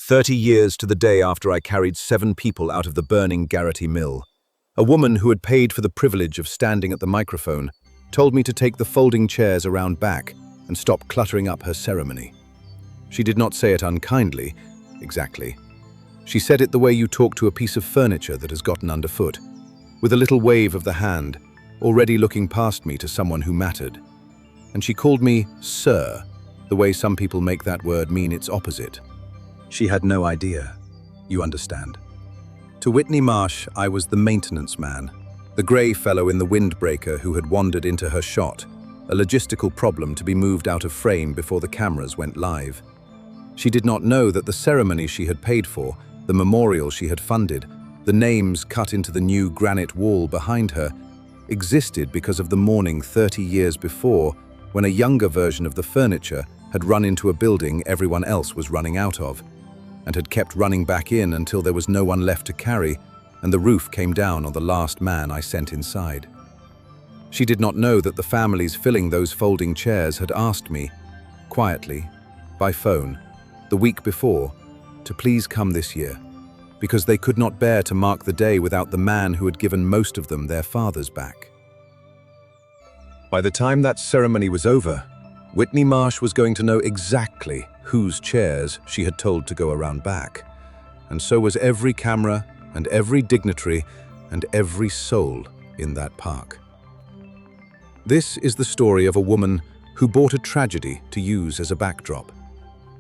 30 years to the day after I carried 7 people out of the burning Garrity mill. A woman who had paid for the privilege of standing at the microphone told me to take the folding chairs around back and stop cluttering up her ceremony. She did not say it unkindly, exactly. She said it the way you talk to a piece of furniture that has gotten underfoot, with a little wave of the hand, already looking past me to someone who mattered. And she called me Sir, the way some people make that word mean its opposite. She had no idea, you understand. To Whitney Marsh, I was the maintenance man, the grey fellow in the windbreaker who had wandered into her shot, a logistical problem to be moved out of frame before the cameras went live. She did not know that the ceremony she had paid for, the memorial she had funded, the names cut into the new granite wall behind her, existed because of the morning 30 years before, when a younger version of the furniture had run into a building everyone else was running out of, and had kept running back in until there was no one left to carry, and the roof came down on the last man I sent inside. She did not know that the families filling those folding chairs had asked me, quietly, by phone, the week before, to please come this year, because they could not bear to mark the day without the man who had given most of them their fathers back. By the time that ceremony was over, Whitney Marsh was going to know exactly whose chairs she had told to go around back, and so was every camera and every dignitary and every soul in that park. This is the story of a woman who bought a tragedy to use as a backdrop,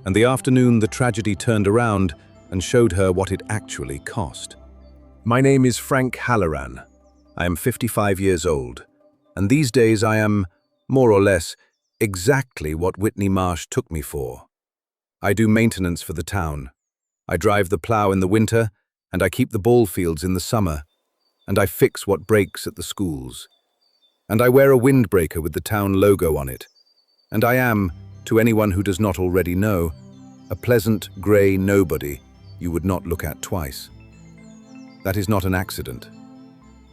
and the afternoon the tragedy turned around and showed her what it actually cost. My name is Frank Halloran. I am 55 years old, and these days I am, more or less, exactly what Whitney Marsh took me for. I do maintenance for the town. I drive the plow in the winter, and I keep the ballfields in the summer, and I fix what breaks at the schools. And I wear a windbreaker with the town logo on it. And I am, to anyone who does not already know, a pleasant grey nobody you would not look at twice. That is not an accident.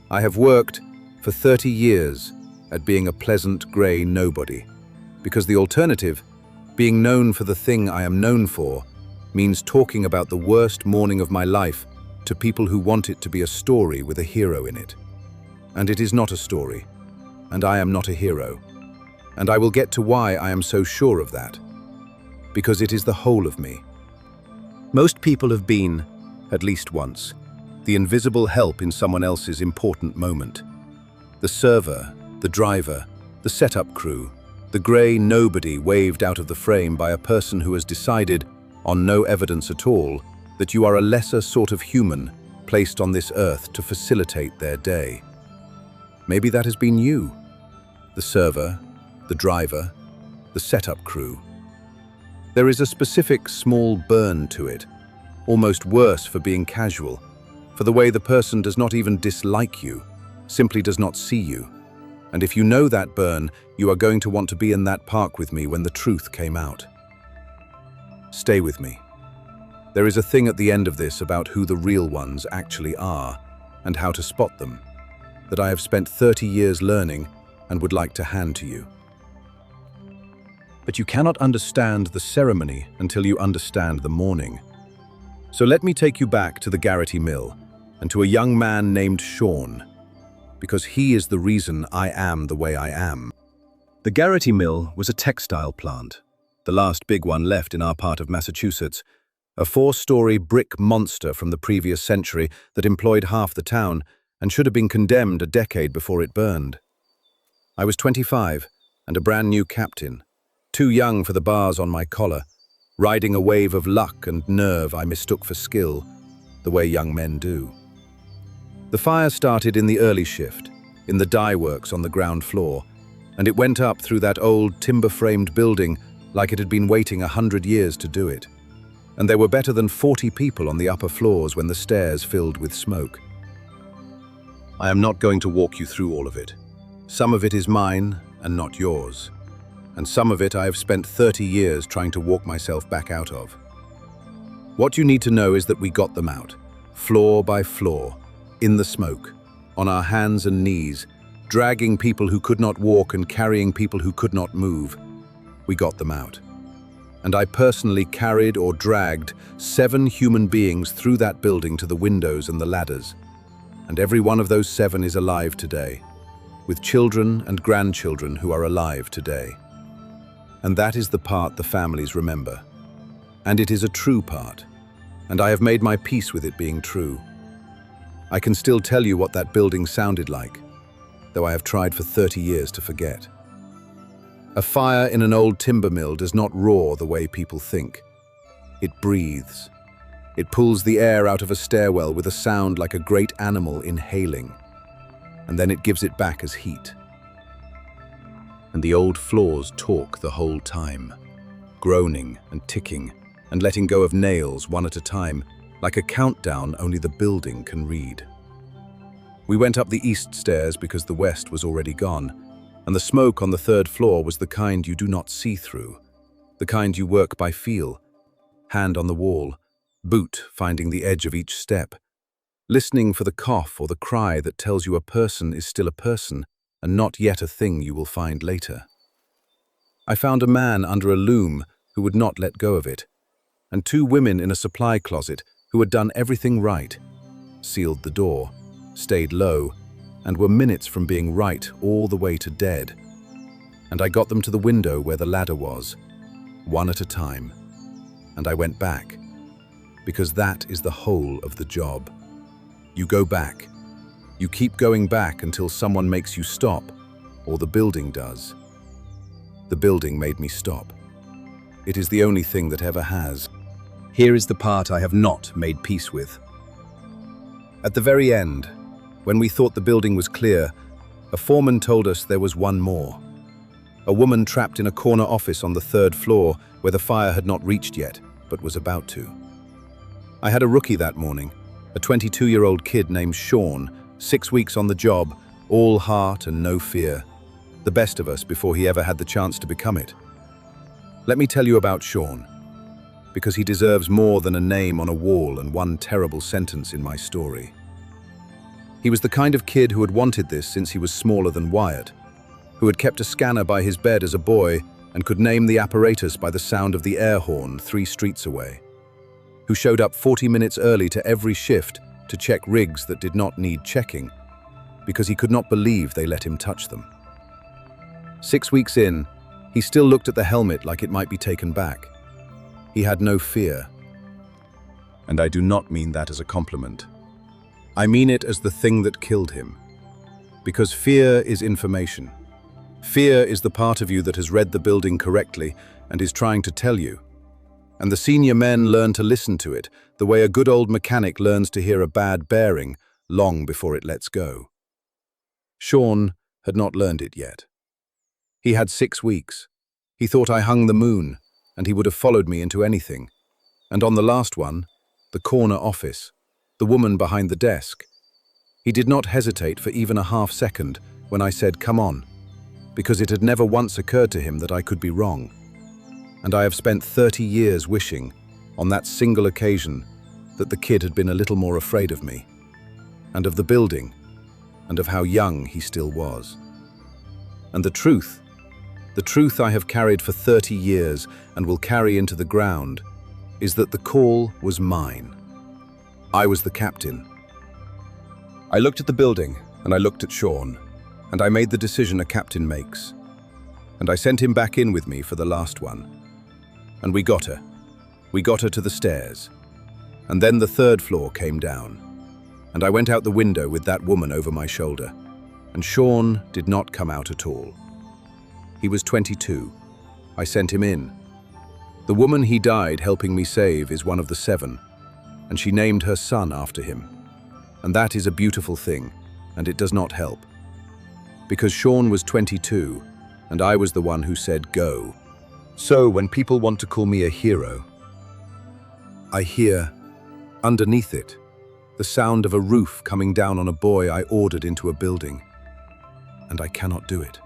I have worked for 30 years at being a pleasant grey nobody, because the alternative, being known for the thing I am known for, means talking about the worst morning of my life to people who want it to be a story with a hero in it. And it is not a story, and I am not a hero. And I will get to why I am so sure of that. Because it is the whole of me. Most people have been, at least once, the invisible help in someone else's important moment. The server, the driver, the setup crew, the grey nobody waved out of the frame by a person who has decided, on no evidence at all, that you are a lesser sort of human placed on this earth to facilitate their day. Maybe that has been you. The server, the driver, the setup crew. There is a specific small burn to it, almost worse for being casual, for the way the person does not even dislike you, simply does not see you. And if you know that burn, you are going to want to be in that park with me when the truth came out. Stay with me. There is a thing at the end of this about who the real ones actually are and how to spot them, that I have spent 30 years learning and would like to hand to you. But you cannot understand the ceremony until you understand the morning. So let me take you back to the Garrity mill and to a young man named Sean, because he is the reason I am the way I am. The Garrity mill was a textile plant, the last big one left in our part of Massachusetts, a 4-story brick monster from the previous century that employed half the town and should have been condemned a decade before it burned. I was 25 and a brand new captain, too young for the bars on my collar, riding a wave of luck and nerve I mistook for skill, the way young men do. The fire started in the early shift, in the dye works on the ground floor, and it went up through that old timber-framed building like it had been waiting 100 years to do it. And there were better than 40 people on the upper floors when the stairs filled with smoke. I am not going to walk you through all of it. Some of it is mine and not yours. And some of it I have spent 30 years trying to walk myself back out of. What you need to know is that we got them out, floor by floor, in the smoke, on our hands and knees, dragging people who could not walk and carrying people who could not move. We got them out. And I personally carried or dragged 7 human beings through that building to the windows and the ladders. And every one of those 7 is alive today, with children and grandchildren who are alive today. And that is the part the families remember. And it is a true part. And I have made my peace with it being true. I can still tell you what that building sounded like, though I have tried for 30 years to forget. A fire in an old timber mill does not roar the way people think. It breathes. It pulls the air out of a stairwell with a sound like a great animal inhaling, and then it gives it back as heat. And the old floors talk the whole time, groaning and ticking and letting go of nails one at a time, like a countdown only the building can read. We went up the east stairs because the west was already gone, and the smoke on the 3rd floor was the kind you do not see through, the kind you work by feel, hand on the wall, boot finding the edge of each step, listening for the cough or the cry that tells you a person is still a person and not yet a thing you will find later. I found a man under a loom who would not let go of it, and 2 women in a supply closet who had done everything right, sealed the door, stayed low, and were minutes from being right all the way to dead. And I got them to the window where the ladder was, one at a time. And I went back, because that is the whole of the job. You go back. You keep going back until someone makes you stop, or the building does. The building made me stop. It is the only thing that ever has. Here is the part I have not made peace with. At the very end, when we thought the building was clear, a foreman told us there was one more. A woman trapped in a corner office on the 3rd floor where the fire had not reached yet, but was about to. I had a rookie that morning, a 22-year-old kid named Sean, 6 weeks on the job, all heart and no fear. The best of us before he ever had the chance to become it. Let me tell you about Sean, because he deserves more than a name on a wall and one terrible sentence in my story. He was the kind of kid who had wanted this since he was smaller than Wyatt, who had kept a scanner by his bed as a boy and could name the apparatus by the sound of the air horn 3 streets away, who showed up 40 minutes early to every shift to check rigs that did not need checking, because he could not believe they let him touch them. 6 weeks in, he still looked at the helmet like it might be taken back. He had no fear. And I do not mean that as a compliment. I mean it as the thing that killed him. Because fear is information. Fear is the part of you that has read the building correctly and is trying to tell you. And the senior men learn to listen to it, the way a good old mechanic learns to hear a bad bearing long before it lets go. Sean had not learned it yet. He had 6 weeks. He thought I hung the moon, and he would have followed me into anything. And on the last one, the corner office, the woman behind the desk, he did not hesitate for even a half second when I said, "Come on," because it had never once occurred to him that I could be wrong. And I have spent 30 years wishing, on that single occasion, that the kid had been a little more afraid of me, and of the building, and of how young he still was. And the truth I have carried for 30 years and will carry into the ground, is that the call was mine. I was the captain. I looked at the building, and I looked at Sean, and I made the decision a captain makes. And I sent him back in with me for the last one. And we got her. We got her to the stairs. And then the 3rd floor came down. And I went out the window with that woman over my shoulder. And Sean did not come out at all. He was 22. I sent him in. The woman he died helping me save is one of the 7, and she named her son after him. And that is a beautiful thing, and it does not help. Because Sean was 22, and I was the one who said go. So when people want to call me a hero, I hear, underneath it, the sound of a roof coming down on a boy I ordered into a building. And I cannot do it.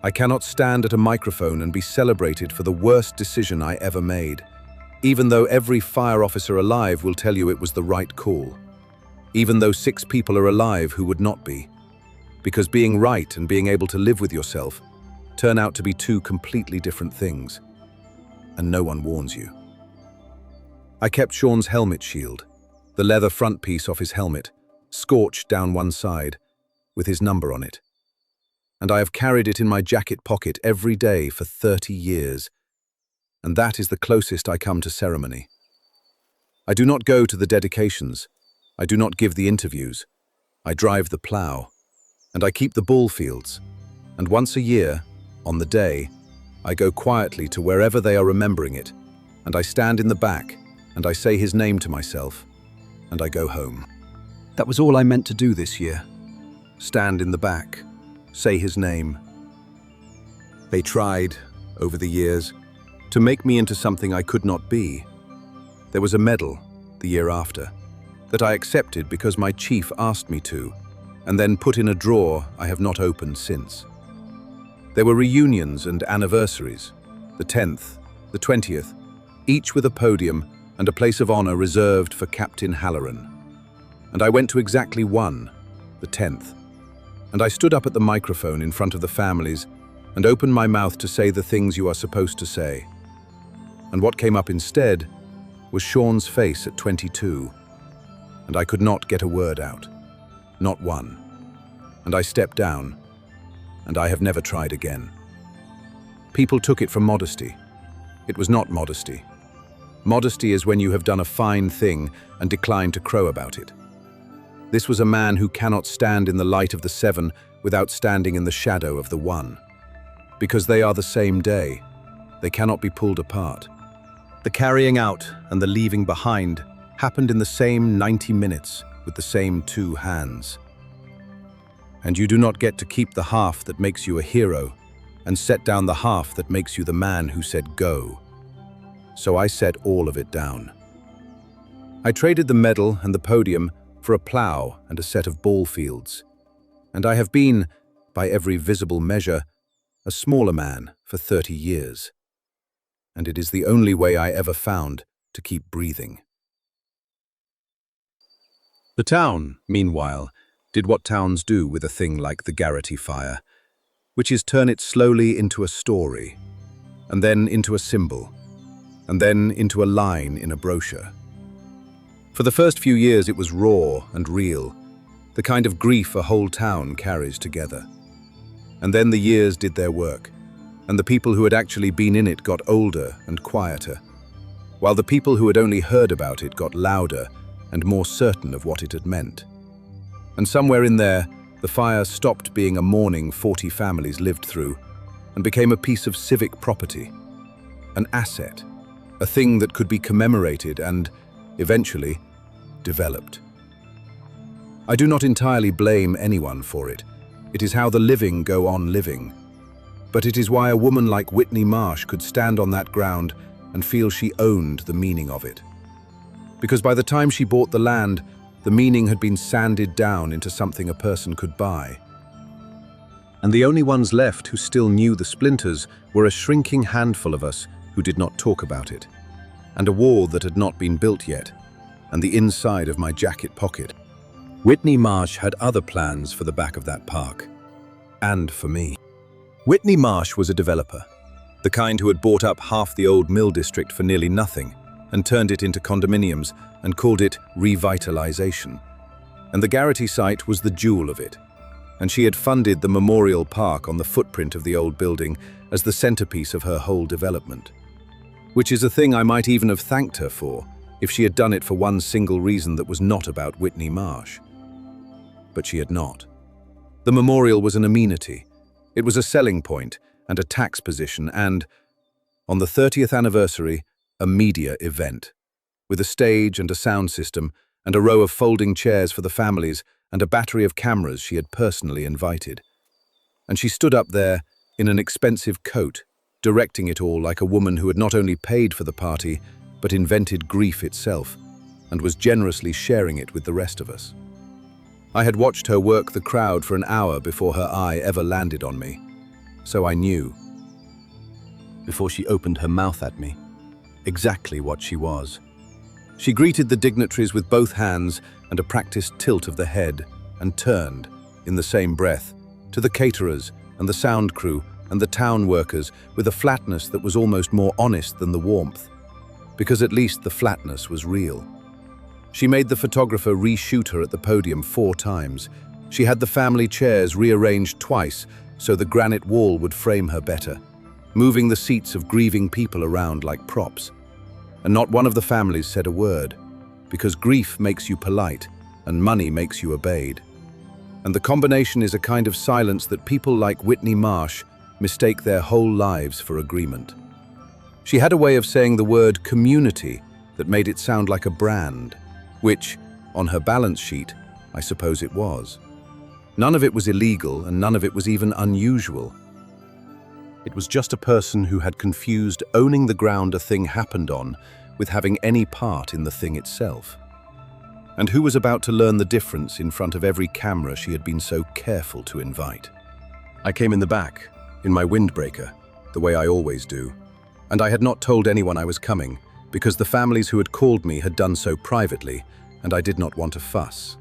I cannot stand at a microphone and be celebrated for the worst decision I ever made, even though every fire officer alive will tell you it was the right call, even though 6 people are alive who would not be, because being right and being able to live with yourself turn out to be 2 completely different things. and no one warns you. I kept Sean's helmet shield, the leather front piece off his helmet, scorched down one side, with his number on it. And I have carried it in my jacket pocket every day for 30 years, and that is the closest I come to ceremony. I do not go to the dedications, I do not give the interviews, I drive the plow, and I keep the ballfields, and once a year, on the day, I go quietly to wherever they are remembering it, and I stand in the back, and I say his name to myself, and I go home. That was all I meant to do this year. Stand in the back, say his name. They tried, over the years, to make me into something I could not be. There was a medal, the year after, that I accepted because my chief asked me to, and then put in a drawer I have not opened since. There were reunions and anniversaries, the 10th, the 20th, each with a podium and a place of honor reserved for Captain Halloran. And I went to exactly one, the 10th, and I stood up at the microphone in front of the families and opened my mouth to say the things you are supposed to say. And what came up instead was Sean's face at 22, and I could not get a word out, not one. And I stepped down, and I have never tried again. People took it for modesty. It was not modesty. Modesty is when you have done a fine thing and decline to crow about it. This was a man who cannot stand in the light of the 7 without standing in the shadow of the 1. Because they are the same day, they cannot be pulled apart. The carrying out and the leaving behind happened in the same 90 minutes with the same 2 hands. And you do not get to keep the half that makes you a hero and set down the half that makes you the man who said go. So I set all of it down. I traded the medal and the podium for a plow and a set of ballfields, and I have been, by every visible measure, a smaller man for 30 years. And it is the only way I ever found to keep breathing. The town, meanwhile, did what towns do with a thing like the Garrity fire, which is turn it slowly into a story, and then into a symbol, and then into a line in a brochure. For the first few years it was raw and real, the kind of grief a whole town carries together. And then the years did their work, and the people who had actually been in it got older and quieter, while the people who had only heard about it got louder and more certain of what it had meant. And somewhere in there, the fire stopped being a mourning 40 families lived through and became a piece of civic property, an asset, a thing that could be commemorated and, eventually, developed. I do not entirely blame anyone for it. It is how the living go on living. But it is why a woman like Whitney Marsh could stand on that ground and feel she owned the meaning of it. Because by the time she bought the land, the meaning had been sanded down into something a person could buy. And the only ones left who still knew the splinters were a shrinking handful of us who did not talk about it, and a wall that had not been built yet, and the inside of my jacket pocket. Whitney Marsh had other plans for the back of that park, and for me. Whitney Marsh was a developer, the kind who had bought up half the old mill district for nearly nothing and turned it into condominiums and called it revitalization. And the Garrity site was the jewel of it, and she had funded the memorial park on the footprint of the old building as the centerpiece of her whole development. Which is a thing I might even have thanked her for, if she had done it for one single reason that was not about Whitney Marsh. But she had not. The memorial was an amenity. It was a selling point and a tax position and, on the 30th anniversary, a media event, with a stage and a sound system and a row of folding chairs for the families and a battery of cameras she had personally invited. And she stood up there in an expensive coat, directing it all like a woman who had not only paid for the party, but invented grief itself, and was generously sharing it with the rest of us. I had watched her work the crowd for an hour before her eye ever landed on me, so I knew, before she opened her mouth at me, exactly what she was. She greeted the dignitaries with both hands and a practiced tilt of the head, and turned, in the same breath, to the caterers and the sound crew and the town workers with a flatness that was almost more honest than the warmth, because at least the flatness was real. She made the photographer reshoot her at the podium 4 times. She had the family chairs rearranged twice so the granite wall would frame her better, moving the seats of grieving people around like props. And not one of the families said a word, because grief makes you polite and money makes you obeyed. And the combination is a kind of silence that people like Whitney Marsh mistake their whole lives for agreement. She had a way of saying the word community that made it sound like a brand, which, on her balance sheet, I suppose it was. None of it was illegal and none of it was even unusual. It was just a person who had confused owning the ground a thing happened on with having any part in the thing itself, and who was about to learn the difference in front of every camera she had been so careful to invite. I came in the back, in my windbreaker, the way I always do, and I had not told anyone I was coming, because the families who had called me had done so privately, and I did not want to fuss.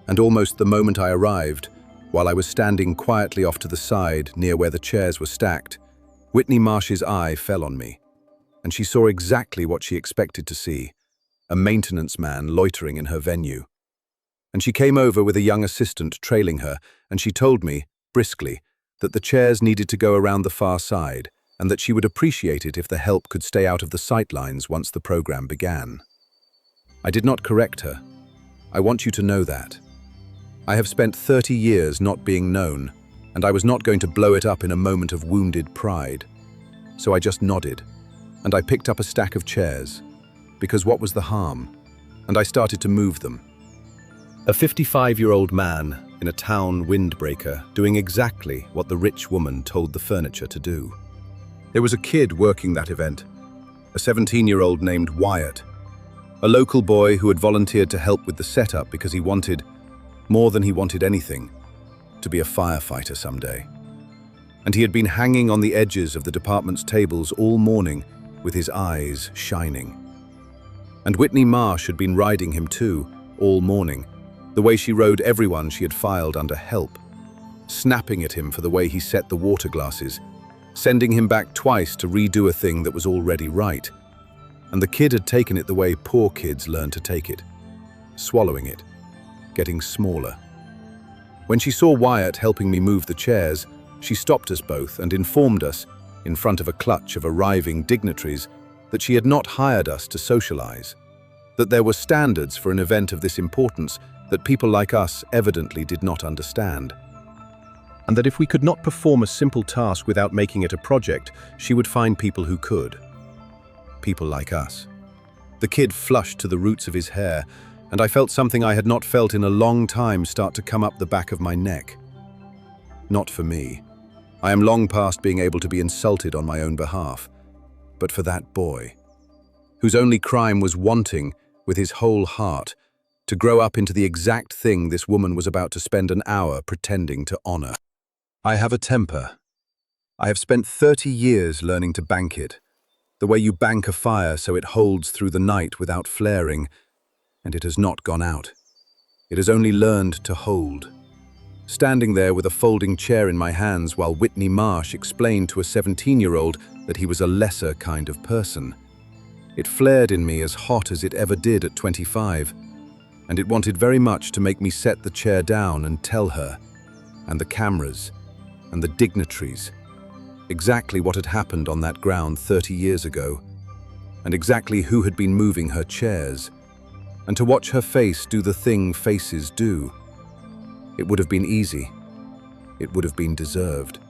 And almost the moment I arrived, while I was standing quietly off to the side near where the chairs were stacked, Whitney Marsh's eye fell on me, and she saw exactly what she expected to see, a maintenance man loitering in her venue. And she came over with a young assistant trailing her, and she told me, briskly, that the chairs needed to go around the far side, and that she would appreciate it if the help could stay out of the sightlines once the program began. I did not correct her. I want you to know that. I have spent 30 years not being known, and I was not going to blow it up in a moment of wounded pride. So I just nodded, and I picked up a stack of chairs, because what was the harm? And I started to move them. A 55-year-old man in a town windbreaker doing exactly what the rich woman told the furniture to do. There was a kid working that event, a 17-year-old named Wyatt, a local boy who had volunteered to help with the setup because he wanted, more than he wanted anything, to be a firefighter someday. And he had been hanging on the edges of the department's tables all morning with his eyes shining. And Whitney Marsh had been riding him too, all morning, the way she rode everyone she had filed under help, snapping at him for the way he set the water glasses, sending him back twice to redo a thing that was already right. And the kid had taken it the way poor kids learn to take it, swallowing it, getting smaller. When she saw Wyatt helping me move the chairs, she stopped us both and informed us, in front of a clutch of arriving dignitaries, that she had not hired us to socialize, that there were standards for an event of this importance that people like us evidently did not understand, and that if we could not perform a simple task without making it a project, she would find people who could. People like us. The kid flushed to the roots of his hair, and I felt something I had not felt in a long time start to come up the back of my neck. Not for me. I am long past being able to be insulted on my own behalf. But for that boy, whose only crime was wanting, with his whole heart, to grow up into the exact thing this woman was about to spend an hour pretending to honor. I have a temper. I have spent 30 years learning to bank it, the way you bank a fire so it holds through the night without flaring, and it has not gone out. It has only learned to hold. Standing there with a folding chair in my hands while Whitney Marsh explained to a 17-year-old that he was a lesser kind of person. It flared in me as hot as it ever did at 25, and it wanted very much to make me set the chair down and tell her, and the cameras, and the dignitaries, exactly what had happened on that ground 30 years ago, and exactly who had been moving her chairs, and to watch her face do the thing faces do. It would have been easy. It would have been deserved.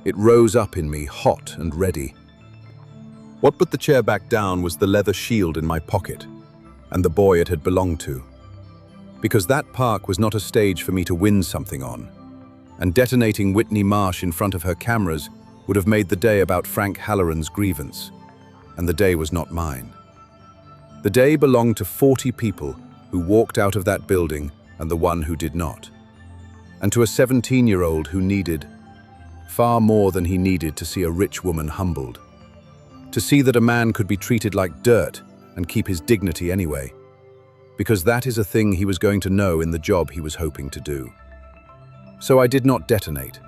It rose up in me, hot and ready. What put the chair back down was the leather shield in my pocket, and the boy it had belonged to. Because that park was not a stage for me to win something on, and detonating Whitney Marsh in front of her cameras would have made the day about Frank Halloran's grievance, and the day was not mine. The day belonged to 40 people who walked out of that building and the one who did not, and to a 17-year-old who needed, far more than he needed to see a rich woman humbled, to see that a man could be treated like dirt and keep his dignity anyway, because that is a thing he was going to know in the job he was hoping to do. So I did not detonate.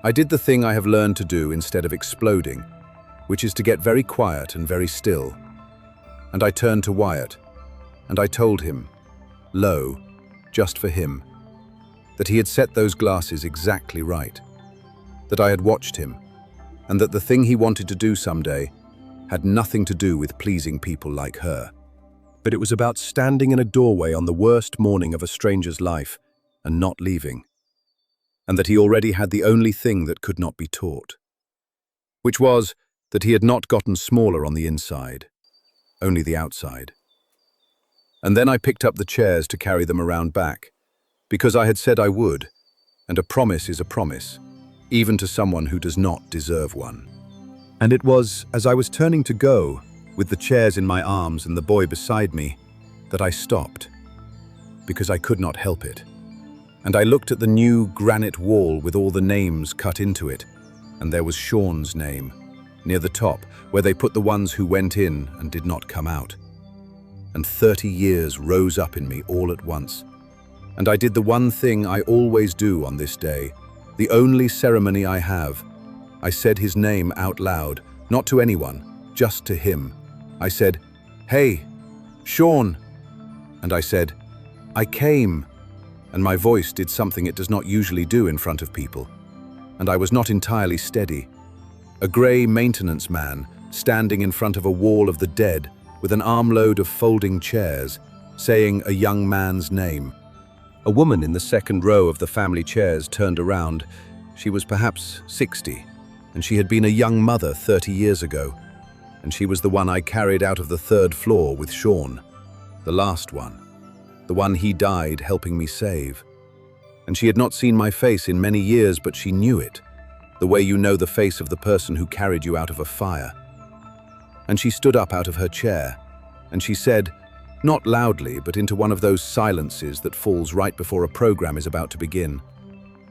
I did the thing I have learned to do instead of exploding, which is to get very quiet and very still. And I turned to Wyatt, and I told him, low, just for him, that he had set those glasses exactly right, that I had watched him, and that the thing he wanted to do someday had nothing to do with pleasing people like her. But it was about standing in a doorway on the worst morning of a stranger's life and not leaving, and that he already had the only thing that could not be taught, which was that he had not gotten smaller on the inside, only the outside. And then I picked up the chairs to carry them around back, because I had said I would, and a promise is a promise, even to someone who does not deserve one. And it was as I was turning to go, with the chairs in my arms and the boy beside me, that I stopped, because I could not help it. And I looked at the new granite wall with all the names cut into it, and there was Sean's name, near the top, where they put the ones who went in and did not come out. And 30 years rose up in me all at once. And I did the one thing I always do on this day, the only ceremony I have. I said his name out loud, not to anyone, just to him. I said, "Hey, Sean." And I said, "I came." And my voice did something it does not usually do in front of people. And I was not entirely steady. A grey maintenance man, standing in front of a wall of the dead, with an armload of folding chairs, saying a young man's name. A woman in the second row of the family chairs turned around. She was perhaps 60, and she had been a young mother 30 years ago, and she was the one I carried out of the third floor with Sean, the last one, the one he died helping me save. And she had not seen my face in many years, but she knew it, the way you know the face of the person who carried you out of a fire. And she stood up out of her chair, and she said, not loudly, but into one of those silences that falls right before a program is about to begin,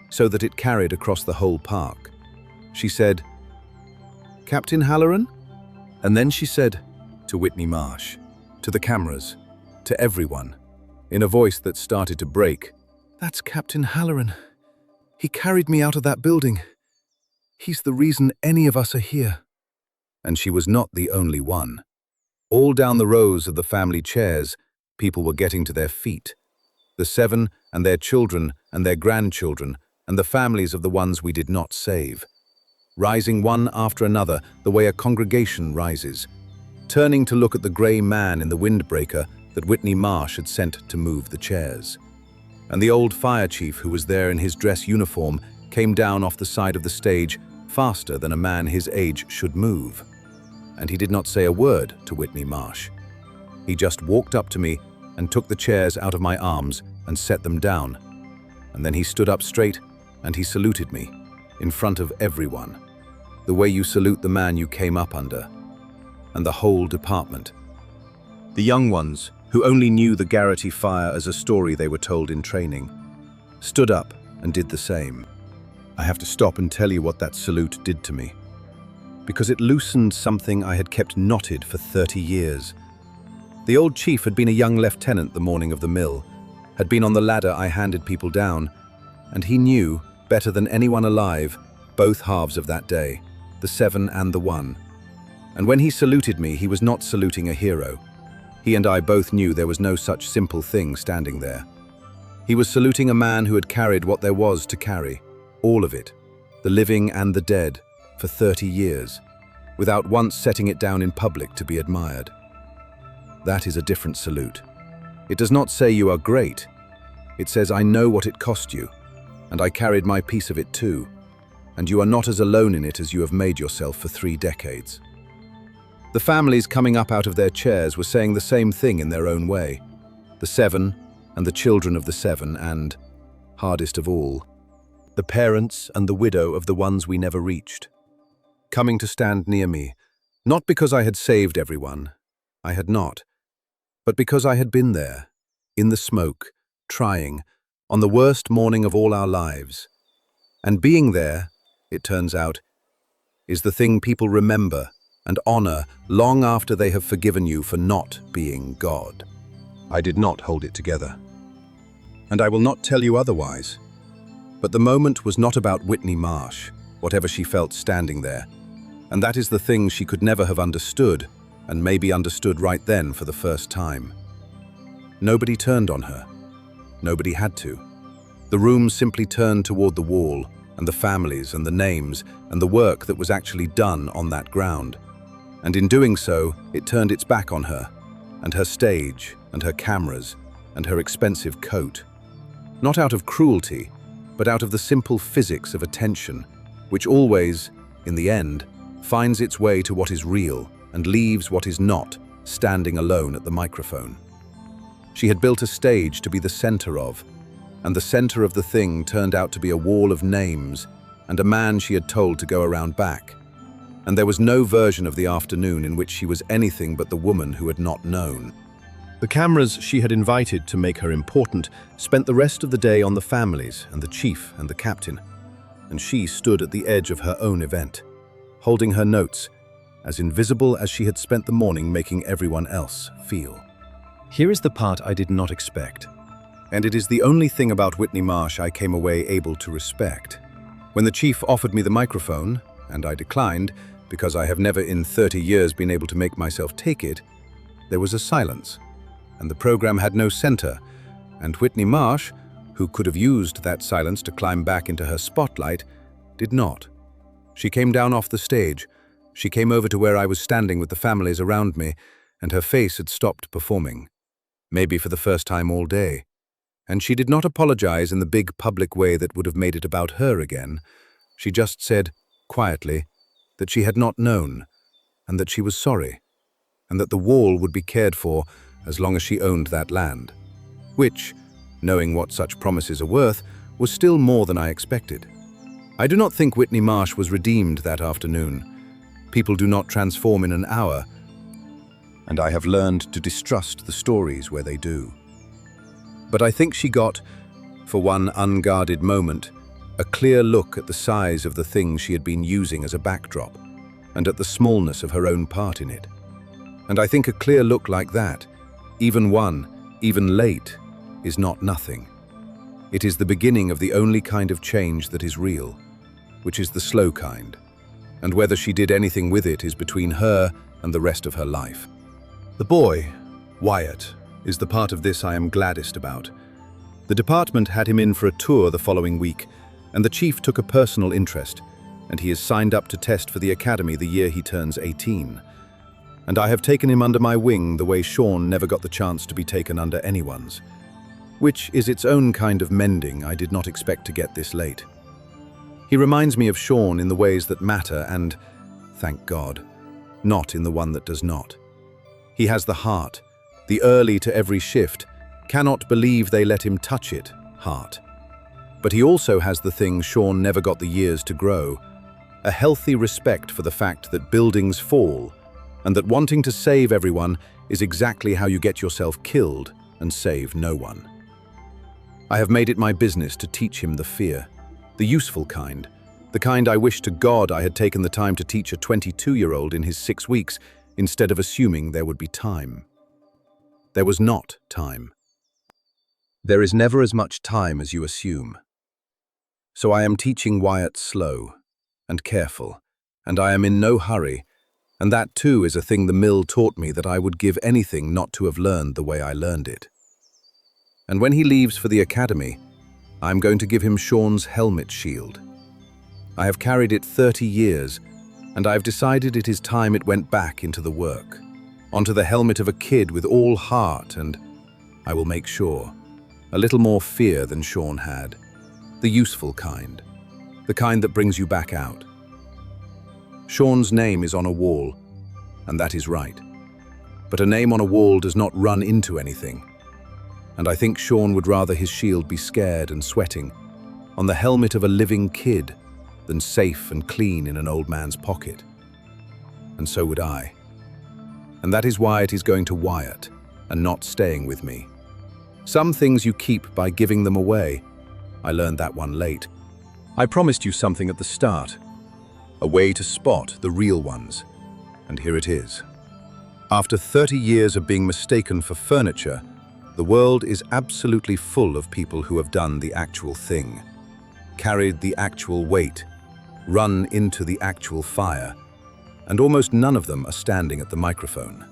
so that it carried across the whole park. She said, "Captain Halloran?" And then she said, to Whitney Marsh, to the cameras, to everyone, in a voice that started to break, "That's Captain Halloran. He carried me out of that building. He's the reason any of us are here." And she was not the only one. All down the rows of the family chairs, people were getting to their feet. The 7 and their children and their grandchildren and the families of the ones we did not save. Rising one after another the way a congregation rises, turning to look at the grey man in the windbreaker that Whitney Marsh had sent to move the chairs. And the old fire chief who was there in his dress uniform came down off the side of the stage faster than a man his age should move. And he did not say a word to Whitney Marsh. He just walked up to me and took the chairs out of my arms and set them down. And then he stood up straight and he saluted me, in front of everyone, the way you salute the man you came up under, and the whole department. The young ones, who only knew the Garrity fire as a story they were told in training, stood up and did the same. I have to stop and tell you what that salute did to me, because it loosened something I had kept knotted for 30 years. The old chief had been a young lieutenant the morning of the mill, had been on the ladder I handed people down, and he knew, better than anyone alive, both halves of that day, the 7 and the 1. And when he saluted me, he was not saluting a hero. He and I both knew there was no such simple thing standing there. He was saluting a man who had carried what there was to carry, all of it, the living and the dead, for 30 years, without once setting it down in public to be admired. That is a different salute. It does not say you are great. It says I know what it cost you, and I carried my piece of it too, and you are not as alone in it as you have made yourself for 3 decades. The families coming up out of their chairs were saying the same thing in their own way. The 7 and the children of the 7 and, hardest of all, the parents and the widow of the ones we never reached, coming to stand near me, not because I had saved everyone, I had not, but because I had been there, in the smoke, trying, on the worst morning of all our lives. And being there, it turns out, is the thing people remember and honor long after they have forgiven you for not being God. I did not hold it together. And I will not tell you otherwise. But the moment was not about Whitney Marsh. whatever she felt standing there. And that is the thing she could never have understood, and maybe understood right then for the first time. Nobody turned on her. Nobody had to. The room simply turned toward the wall, and the families and the names and the work that was actually done on that ground. And in doing so, it turned its back on her, and her stage, and her cameras, and her expensive coat. Not out of cruelty, but out of the simple physics of attention, which always, in the end, finds its way to what is real and leaves what is not, standing alone at the microphone. She had built a stage to be the center of, and the center of the thing turned out to be a wall of names and a man she had told to go around back. And there was no version of the afternoon in which she was anything but the woman who had not known. The cameras she had invited to make her important spent the rest of the day on the families and the chief and the captain, and she stood at the edge of her own event, holding her notes, as invisible as she had spent the morning making everyone else feel. Here is the part I did not expect, and it is the only thing about Whitney Marsh I came away able to respect. When the chief offered me the microphone, and I declined, because I have never in 30 years been able to make myself take it, there was a silence, and the program had no center, and Whitney Marsh, who could have used that silence to climb back into her spotlight, did not. She came down off the stage. She came over to where I was standing with the families around me, and her face had stopped performing, maybe for the first time all day. And she did not apologize in the big public way that would have made it about her again. She just said, quietly, that she had not known, and that she was sorry, and that the wall would be cared for as long as she owned that land, which, knowing what such promises are worth, was still more than I expected. I do not think Whitney Marsh was redeemed that afternoon. People do not transform in an hour, and I have learned to distrust the stories where they do. But I think she got, for one unguarded moment, a clear look at the size of the thing she had been using as a backdrop, and at the smallness of her own part in it. And I think a clear look like that, even late, is not nothing. It is the beginning of the only kind of change that is real, which is the slow kind, and whether she did anything with it is between her and the rest of her life. The boy, Wyatt, is the part of this I am gladdest about. The department had him in for a tour the following week, and the chief took a personal interest, and he is signed up to test for the academy the year he turns 18. And I have taken him under my wing the way Sean never got the chance to be taken under anyone's, which is its own kind of mending I did not expect to get this late. He reminds me of Sean in the ways that matter and, thank God, not in the one that does not. He has the heart, the early to every shift, cannot believe they let him touch it, heart. But he also has the thing Sean never got the years to grow, a healthy respect for the fact that buildings fall, and that wanting to save everyone is exactly how you get yourself killed and save no one. I have made it my business to teach him the fear, the useful kind, the kind I wish to God I had taken the time to teach a 22-year-old in his 6 weeks instead of assuming there would be time. There was not time. There is never as much time as you assume. So I am teaching Wyatt slow and careful, and I am in no hurry, and that too is a thing the mill taught me that I would give anything not to have learned the way I learned it. And when he leaves for the academy, I am going to give him Sean's helmet shield. I have carried it 30 years, and I have decided it is time it went back into the work, onto the helmet of a kid with all heart and, I will make sure, a little more fear than Sean had. The useful kind, the kind that brings you back out. Sean's name is on a wall, and that is right. But a name on a wall does not run into anything. And I think Sean would rather his shield be scared and sweating on the helmet of a living kid than safe and clean in an old man's pocket. And so would I. And that is why it is going to Wyatt and not staying with me. Some things you keep by giving them away. I learned that one late. I promised you something at the start, a way to spot the real ones, and here it is. After 30 years of being mistaken for furniture, the world is absolutely full of people who have done the actual thing, carried the actual weight, run into the actual fire, and almost none of them are standing at the microphone.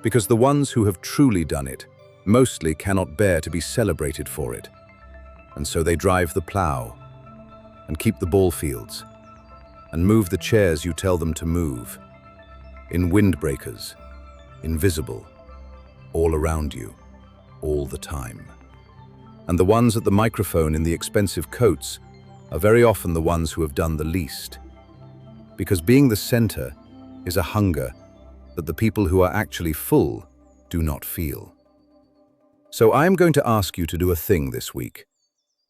Because the ones who have truly done it mostly cannot bear to be celebrated for it, and so they drive the plow, and keep the ballfields, and move the chairs you tell them to move, in windbreakers, invisible, all around you, all the time. And the ones at the microphone in the expensive coats are very often the ones who have done the least, because being the center is a hunger that the people who are actually full do not feel. So I am going to ask you to do a thing this week,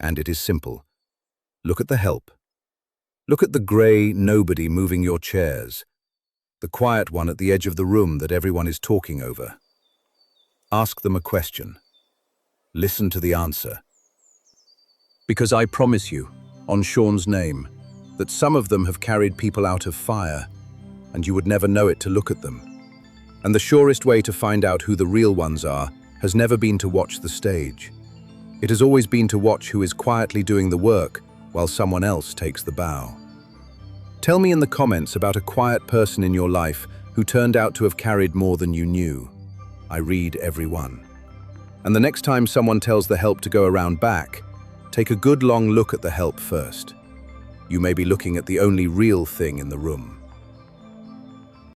and it is simple. Look at the help. Look at the grey nobody moving your chairs, the quiet one at the edge of the room that everyone is talking over. Ask them a question. Listen to the answer. Because I promise you, on Sean's name, that some of them have carried people out of fire, and you would never know it to look at them. And the surest way to find out who the real ones are has never been to watch the stage. It has always been to watch who is quietly doing the work while someone else takes the bow. Tell me in the comments about a quiet person in your life who turned out to have carried more than you knew. I read every one. And the next time someone tells the help to go around back, take a good long look at the help first. You may be looking at the only real thing in the room.